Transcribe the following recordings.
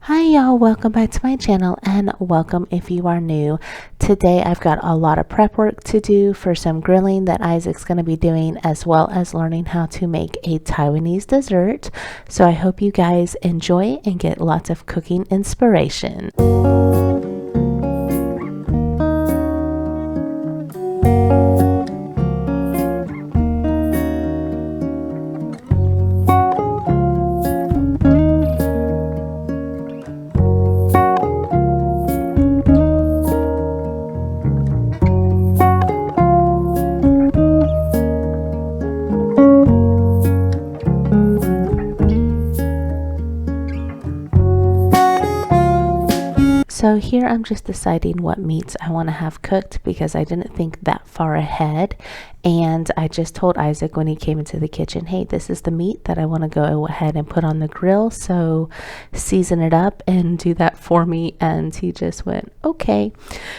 Hi y'all, welcome back to my channel and welcome if you are new. Today I've got a lot of prep work to do for some grilling that Isaac's going to be doing, as well as learning how to make a Taiwanese dessert. So I hope you guys enjoy and get lots of cooking inspiration. So here I'm just deciding what meats I want to have cooked because I didn't think that far ahead, and I just told Isaac when he came into the kitchen, hey, this is the meat that I want to go ahead and put on the grill, so season it up and do that for me. And he just went, okay.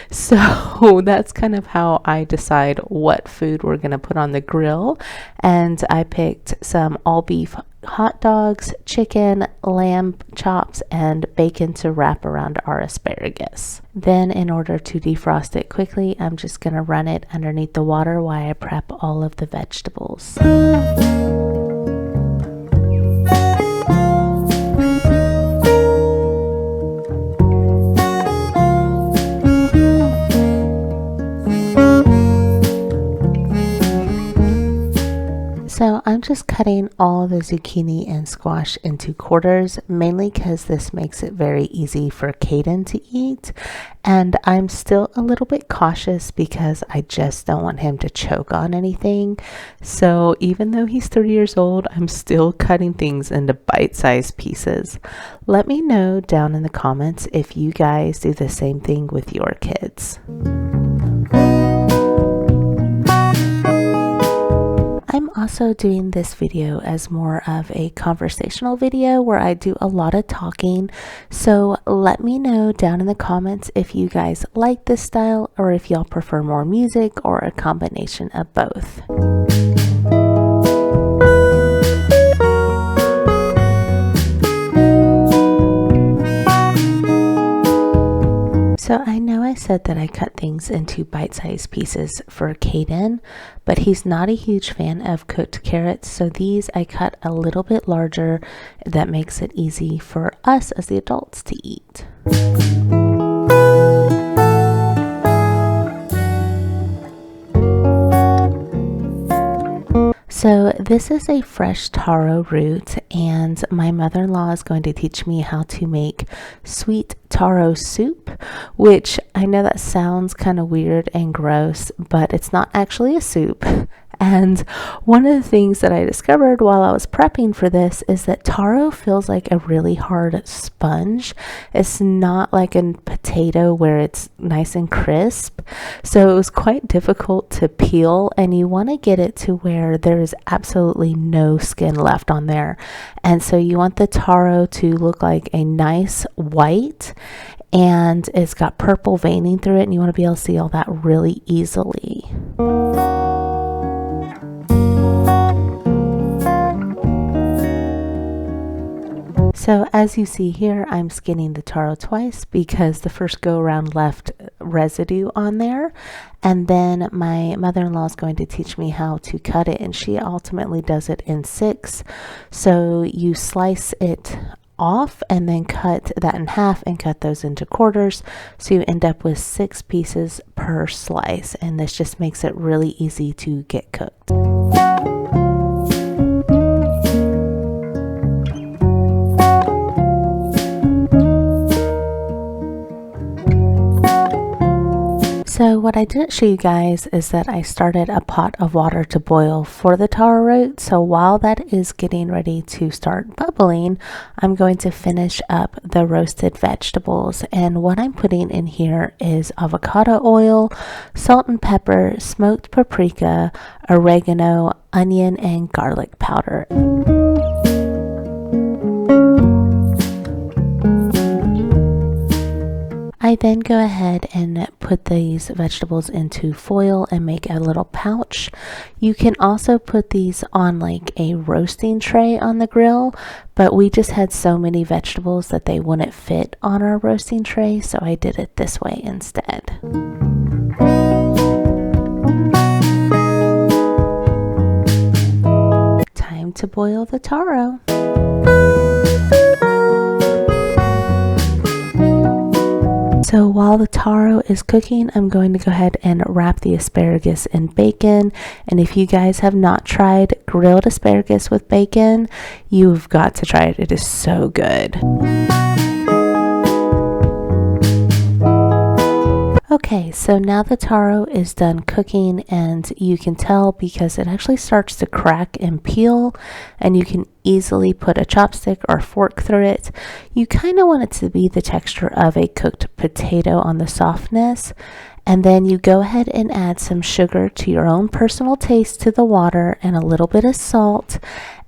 So that's kind of how I decide what food we're going to put on the grill, and I picked some all beef hot dogs, chicken, lamb chops, and bacon to wrap around our asparagus. Then in order to defrost it quickly, I'm just going to run it underneath the water while I prep all of the vegetables. So I'm just cutting all the zucchini and squash into quarters, mainly because this makes it very easy for Caden to eat. And I'm still a little bit cautious because I just don't want him to choke on anything. So even though he's 3 years old, I'm still cutting things into bite-sized pieces. Let me know down in the comments if you guys do the same thing with your kids. I'm also doing this video as more of a conversational video where I do a lot of talking, so let me know down in the comments if you guys like this style or if y'all prefer more music or a combination of both. So I know I said that I cut things into bite-sized pieces for Caden, but he's not a huge fan of cooked carrots, so these I cut a little bit larger. That makes it easy for us as the adults to eat. So this is a fresh taro root, and my mother-in-law is going to teach me how to make sweet taro soup, which I know that sounds kind of weird and gross, but it's not actually a soup. And one of the things that I discovered while I was prepping for this is that taro feels like a really hard sponge. It's not like a potato where it's nice and crisp. So it was quite difficult to peel, and you want to get it to where there is absolutely no skin left on there. And so you want the taro to look like a nice white, and it's got purple veining through it, and you want to be able to see all that really easily. So as you see here, I'm skinning the taro twice because the first go around left residue on there, and then my mother-in-law is going to teach me how to cut it, and she ultimately does it in 6. So you slice it off and then cut that in half and cut those into quarters, so you end up with 6 pieces per slice, and this just makes it really easy to get cooked. So what I didn't show you guys is that I started a pot of water to boil for the taro root. So while that is getting ready to start bubbling, I'm going to finish up the roasted vegetables. And what I'm putting in here is avocado oil, salt and pepper, smoked paprika, oregano, onion, and garlic powder. I then go ahead and put these vegetables into foil and make a little pouch. You can also put these on like a roasting tray on the grill, but we just had so many vegetables that they wouldn't fit on our roasting tray, so I did it this way instead. Time to boil the taro. So while the taro is cooking, I'm going to go ahead and wrap the asparagus in bacon. And if you guys have not tried grilled asparagus with bacon, you've got to try it. It is so good. Okay, so now the taro is done cooking, and you can tell because it actually starts to crack and peel, and you can easily put a chopstick or fork through it. You kind of want it to be the texture of a cooked potato on the softness, and then you go ahead and add some sugar to your own personal taste to the water and a little bit of salt.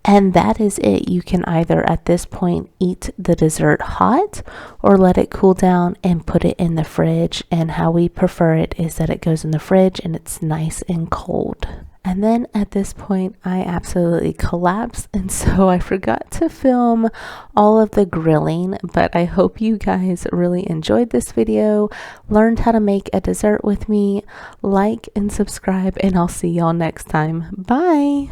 And that is it. You can either at this point eat the dessert hot or let it cool down and put it in the fridge. And how we prefer it is that it goes in the fridge and it's nice and cold. And then at this point, I absolutely collapsed, and so I forgot to film all of the grilling, but I hope you guys really enjoyed this video, learned how to make a dessert with me. Like and subscribe, and I'll see y'all next time. Bye!